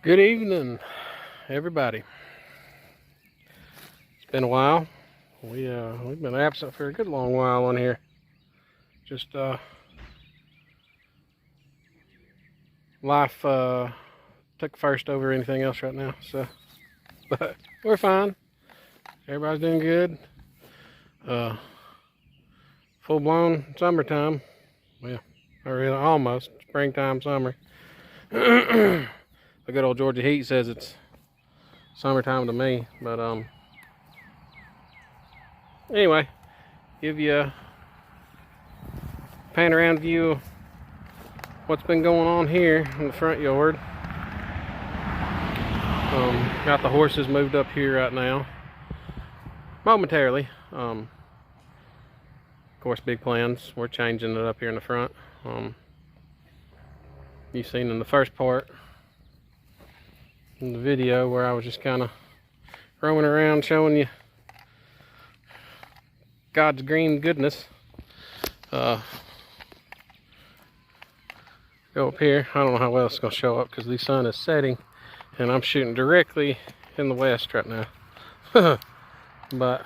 Good evening, everybody. It's been a while. We've been absent for a good long while on here. Just life took first over anything else right now. So, but we're fine. Everybody's doing good. Full blown summertime. Well, or almost springtime, summer. The good old Georgia heat says it's summertime to me, but anyway, give you a pan around view of what's been going on here in the front yard. Got the horses moved up here right now, momentarily. Of course, big plans. We're changing it up here in the front. You've seen in the first part in the video where I was just kind of roaming around showing you God's green goodness. Go up here. I don't know how well it's going to show up because the sun is setting and I'm shooting directly in the west right now. But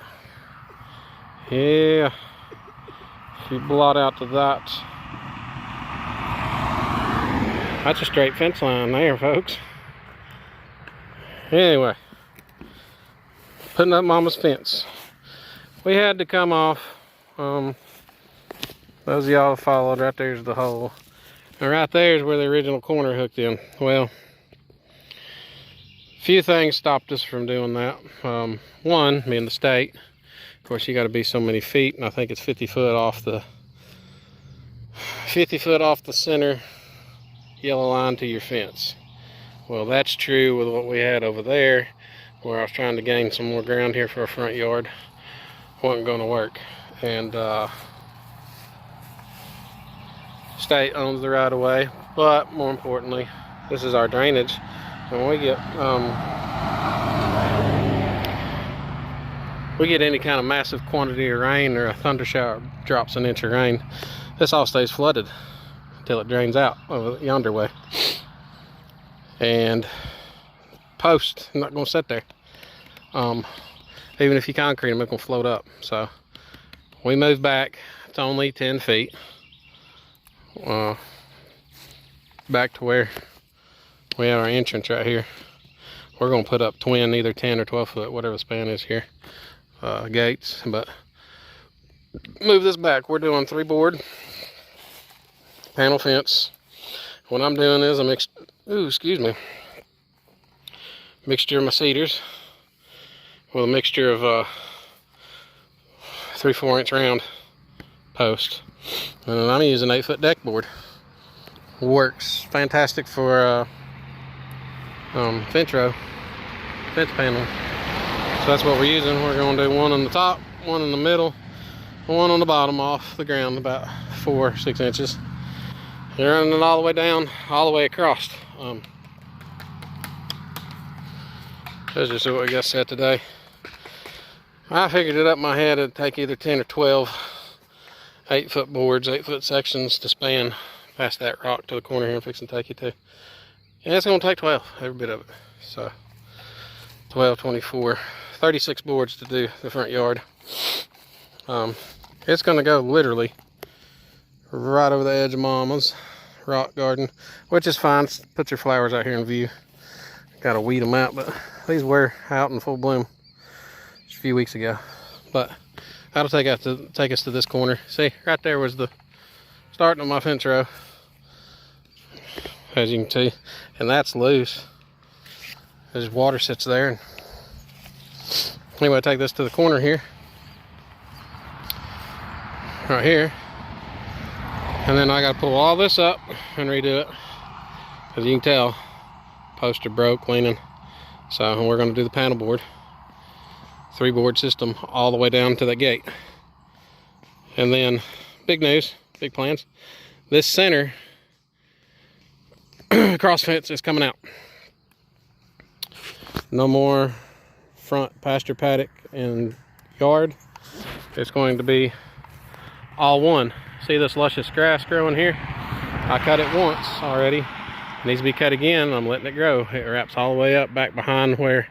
yeah, if you blot out to that's a straight fence line there, folks. Anyway, putting up Mama's fence. We had to come off. Those of y'all followed, right there's the hole. And right there's where the original corner hooked in. Well, a few things stopped us from doing that. One, being the state. Of course, you got to be so many feet, and I think it's 50 foot off the center yellow line to your fence. Well, that's true with what we had over there, where I was trying to gain some more ground here for a front yard. Wasn't going to work. And state owns the right of way, but more importantly, this is our drainage. When we get any kind of massive quantity of rain, or a thunder shower drops an inch of rain, this all stays flooded until it drains out over yonder way. And posts not going to sit there. Even if you concrete them, it's going to float up. So we moved back. It's only 10 feet back to where we have our entrance right here. We're going to put up twin, either 10 or 12 foot, whatever the span is here, gates. But move this back. We're doing 3-board panel fence. What I'm doing is a mixture of my cedars with a mixture of 3/4 inch round post, and then I'm using 8-foot deck board. Works fantastic for fence row, fence panel. So that's what we're using. We're going to do one on the top, one in the middle, one on the bottom off the ground about 4 or 6 inches. You're running it all the way down, all the way across. That's just what we got set today. I figured it up in my head it'd take either 10 or 12 8-foot boards, 8-foot sections to span past that rock to the corner here I'm fixing to take you to. And it's going to take 12, every bit of it. So 12, 24, 36 boards to do the front yard. It's going to go literally right over the edge of Mama's rock garden, which is fine. Put your flowers out here in view. Got to weed them out, but these were out in full bloom just a few weeks ago. But that'll take us to this corner. See, right there was the starting of my fence row, as you can see, and that's loose. There's water sits there. And anyway, take this to the corner here, right here. And then I got to pull all this up and redo it. As you can tell, poster broke cleaning. So we're going to do the panel board. 3-board system all the way down to that gate. And then, big news, big plans. This center cross fence is coming out. No more front pasture paddock and yard. It's going to be all one. See this luscious grass growing here? I cut it once already. needs to be cut again. I'm letting it grow. It wraps all the way up back behind where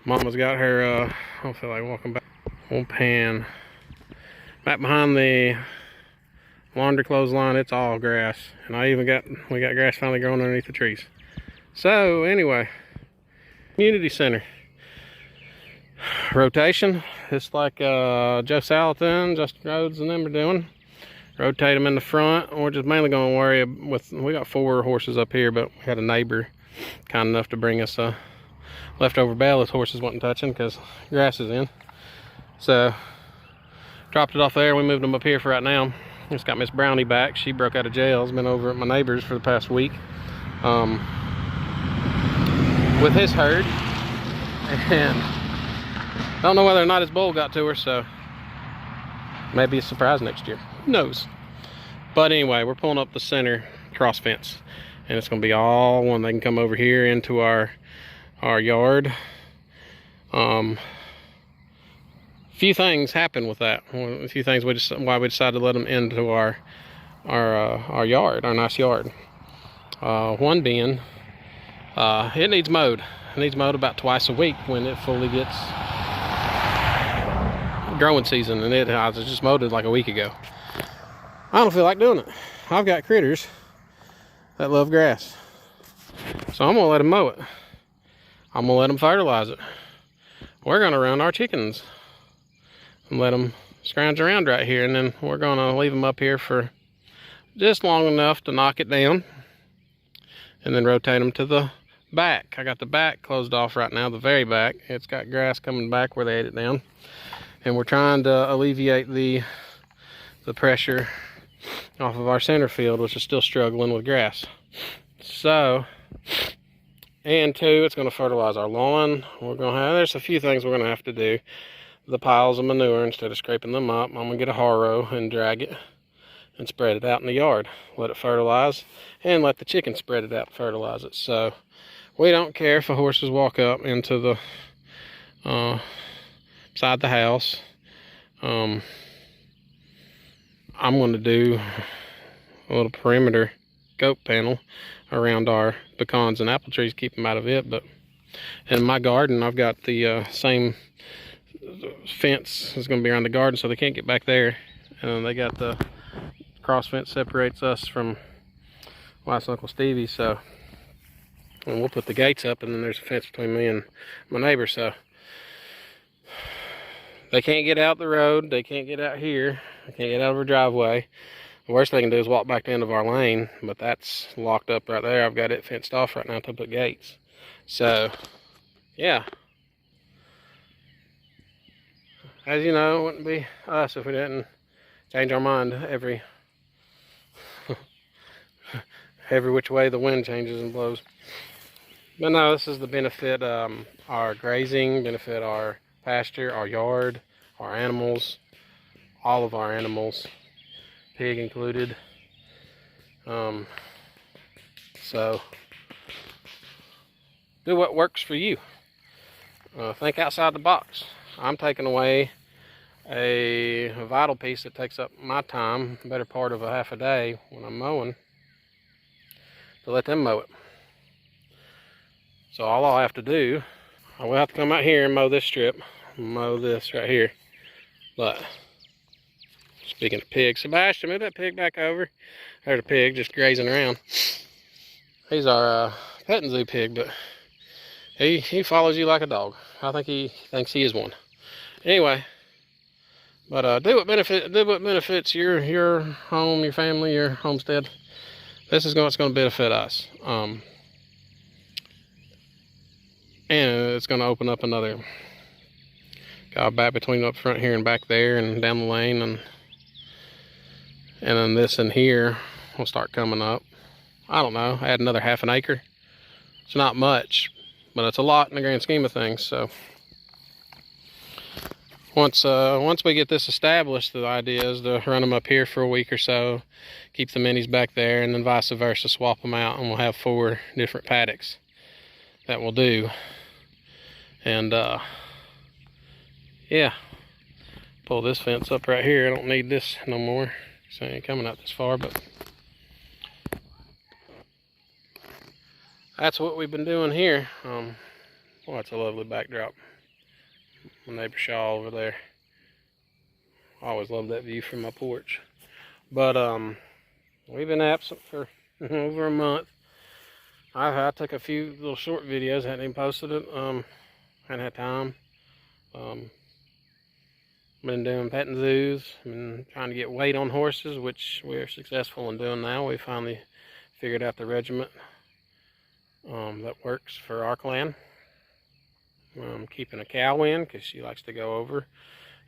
Mama's got her, I don't feel like walking back. Old pan. Back behind the laundry clothesline, it's all grass. And we got grass finally growing underneath the trees. So anyway, community center. Rotation, it's like Joe Salatin, Justin Rhodes and them are doing. Rotate them in the front. We're just mainly going to worry with, we got 4 horses up here, but we had a neighbor kind enough to bring us a leftover bale his horses wasn't touching because grass is in. So dropped it off there. We moved them up here for right now. Just got Miss Brownie back. She broke out of jail. Has been over at my neighbor's for the past week with his herd, and I don't know whether or not his bull got to her, so maybe a surprise next year. Who knows? But anyway, we're pulling up the center cross fence, and it's going to be all one. They can come over here into our yard. Few things happen with that. A few things why we decided to let them into our yard, our nice yard. One being, it needs mowed. It needs mowed about twice a week when it fully gets growing season, and I just mowed it like a week ago. I don't feel like doing it. I've got critters that love grass, so I'm gonna let them mow it. I'm gonna let them fertilize it. We're gonna run our chickens and let them scrounge around right here, and then we're gonna leave them up here for just long enough to knock it down, and then rotate them to the back. I got the back closed off right now, the very back. It's got grass coming back where they ate it down, and we're trying to alleviate the pressure off of our center field, which is still struggling with grass. So, and 2, it's going to fertilize our lawn. There's a few things we're going to have to do. The piles of manure, instead of scraping them up, I'm going to get a harrow and drag it and spread it out in the yard. Let it fertilize, and let the chickens spread it out and fertilize it. So we don't care if the horses walk up into the side the house. I'm going to do a little perimeter goat panel around our pecans and apple trees, keep them out of it. But in my garden, I've got the same fence is going to be around the garden, so they can't get back there. And they got the cross fence separates us from Wife's Uncle Stevie, so, and we'll put the gates up, and then there's a fence between me and my neighbor, so they can't get out the road, they can't get out here, they can't get out of our driveway. The worst they can do is walk back to the end of our lane, but that's locked up right there. I've got it fenced off right now to put gates. So, yeah. As you know, it wouldn't be us if we didn't change our mind every which way the wind changes and blows. But no, this is the benefit our grazing, benefit our pasture, our yard, our animals, all of our animals, pig included. So do what works for you. Think outside the box. I'm taking away a vital piece that takes up my time, the better part of a half a day when I'm mowing, to let them mow it. So all I'll have to do, I will have to come out here and mow this strip, mow this right here. But speaking of pigs, Sebastian, move that pig back over. There's a pig just grazing around. He's our petting zoo pig, but he follows you like a dog. I think he thinks he is one. Anyway, but do what benefits your home, your family, your homestead. This is what's going to benefit us, and it's going to open up another back between up front here and back there and down the lane, and then this in here will start coming up. I don't know, add another half an acre. It's not much, but it's a lot in the grand scheme of things. So once we get this established, the idea is to run them up here for a week or so, keep the minis back there, and then vice versa, swap them out, and we'll have 4 different paddocks that we'll do. And yeah, pull this fence up right here. I don't need this no more, so I ain't coming out this far, but that's what we've been doing here. Well, it's a lovely backdrop. My neighbor Shaw over there. I always love that view from my porch. But we've been absent for over a month. I took a few little short videos, hadn't even posted it. Hadn't had time. Been doing petting zoos, been trying to get weight on horses, which we're successful in doing now. We finally figured out the regiment that works for our clan. Keeping a cow in because she likes to go over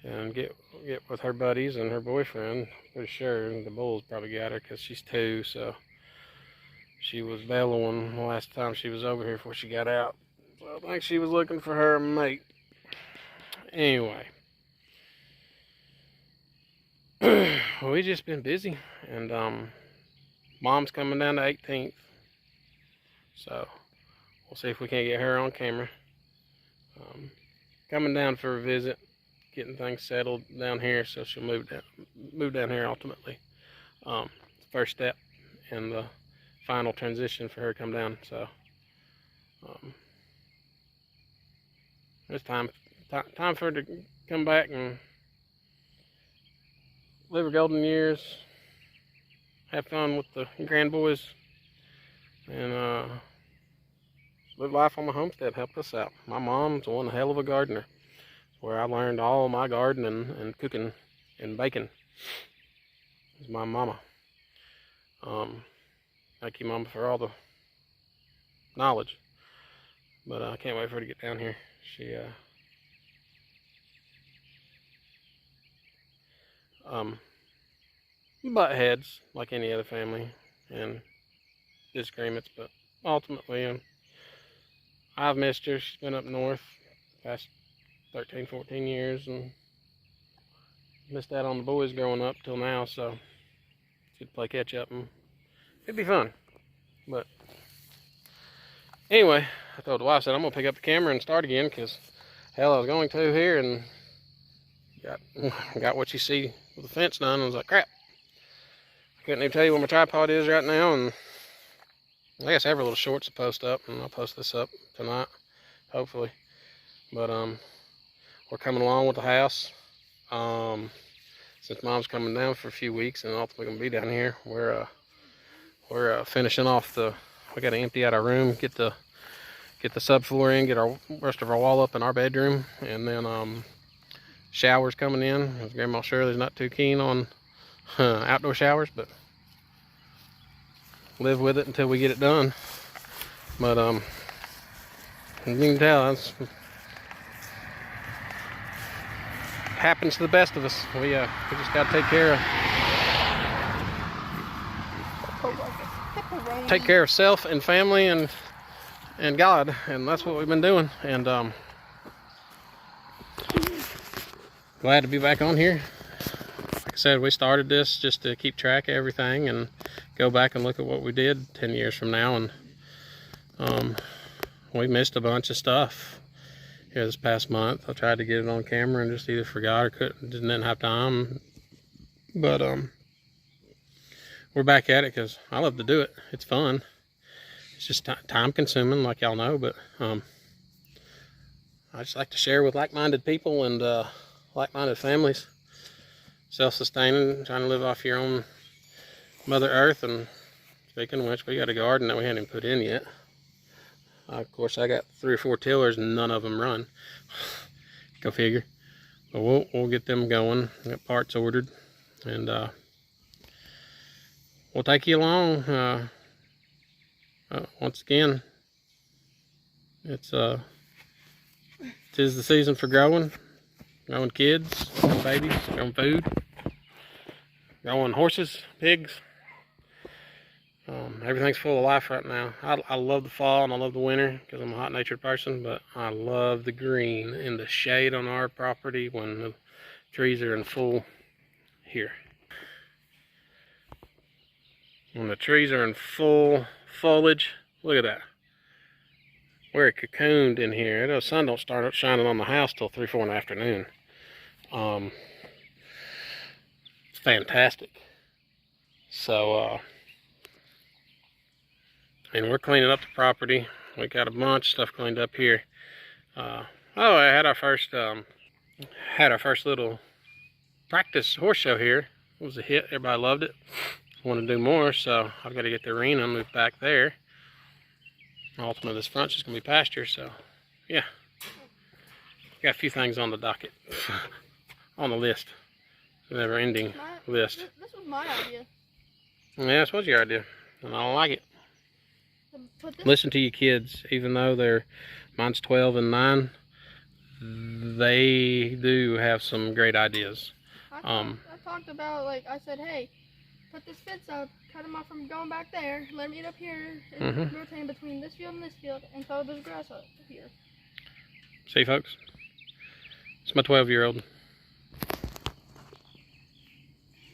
and get with her buddies and her boyfriend. Pretty sure the bulls probably got her because she's 2, so she was bellowing the last time she was over here before she got out. So I think she was looking for her mate. Anyway, we just been busy, and Mom's coming down the 18th, so we'll see if we can't get her on camera. Coming down for a visit, getting things settled down here, so she'll move down here ultimately. First step in the final transition for her to come down. So it's time for her to come back and live her golden years, have fun with the grand boys, and live life on the homestead, help us out. My mom's one hell of a gardener, where I learned all my gardening and cooking and baking. Is my mama. Thank you, Mama, for all the knowledge. But I can't wait for her to get down here. She butt heads like any other family and disagreements, but ultimately I've missed her. She's been up north the past 13, 14 years, and missed out on the boys growing up till now, so she'd play catch up, and it'd be fun. But anyway, I told the wife, I said I'm gonna pick up the camera and start again, because hell, I was going to here and got what you see with the fence done. I was like, crap, I couldn't even tell you where my tripod is right now. And I guess every little shorts to post up, and I'll post this up tonight, hopefully. But we're coming along with the house. Since Mom's coming down for a few weeks and ultimately gonna be down here, we're finishing off we got to empty out our room, get the subfloor in, get our rest of our wall up in our bedroom, and then showers coming in. Grandma Shirley's not too keen on outdoor showers, but live with it until we get it done. But you can tell that's happens to the best of us. We just got to take care of self and family and God, and that's what we've been doing. And glad to be back on here. Like I said, we started this just to keep track of everything and go back and look at what we did 10 years from now, and we missed a bunch of stuff here this past month. I tried to get it on camera and just either forgot or didn't have time. But we're back at it because I love to do it. It's fun. It's just time consuming, like y'all know, but I just like to share with like-minded people and like-minded families. Self-sustaining, trying to live off your own Mother Earth. And speaking of which, we got a garden that we haven't even put in yet. Of course, I got 3 or 4 tillers and none of them run. Go figure. But we'll get them going. I got parts ordered, and we'll take you along. Once again, tis the season for growing kids, growing babies, growing food, growing horses, pigs. Everything's full of life right now. I love the fall and I love the winter because I'm a hot-natured person, but I love the green and the shade on our property when the trees are in full here. When the trees are in full foliage, look at that. We're cocooned in here. The sun don't start up shining on the house till 3, 4 in the afternoon. It's fantastic. So And we're cleaning up the property. We got a bunch of stuff cleaned up here. Oh, I had our first little practice horse show here. It was a hit. Everybody loved it. Want to do more, so I've got to get the arena moved back there. Ultimately, this front's just gonna be pasture. So, yeah, got a few things on the docket, on the list, never-ending list. This was my idea. Yeah, this was your idea, and I don't like it. Listen to your kids, even though mine's 12 and 9. They do have some great ideas. I talked about, like, I said, hey, put this fence up, cut them off from going back there, let me get up here, and rotate between this field and this field, and cover this grass up here. See, folks? It's my 12-year-old.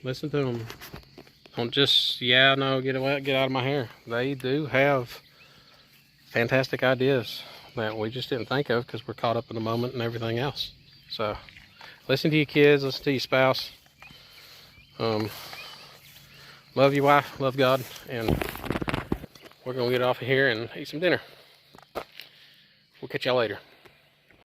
Listen to them. Don't just, yeah, no, get away, get out of my hair. They do have fantastic ideas that we just didn't think of because we're caught up in the moment and everything else. So, listen to your kids, listen to your spouse. Love your wife, love God, and we're gonna get off of here and eat some dinner. We'll catch y'all later.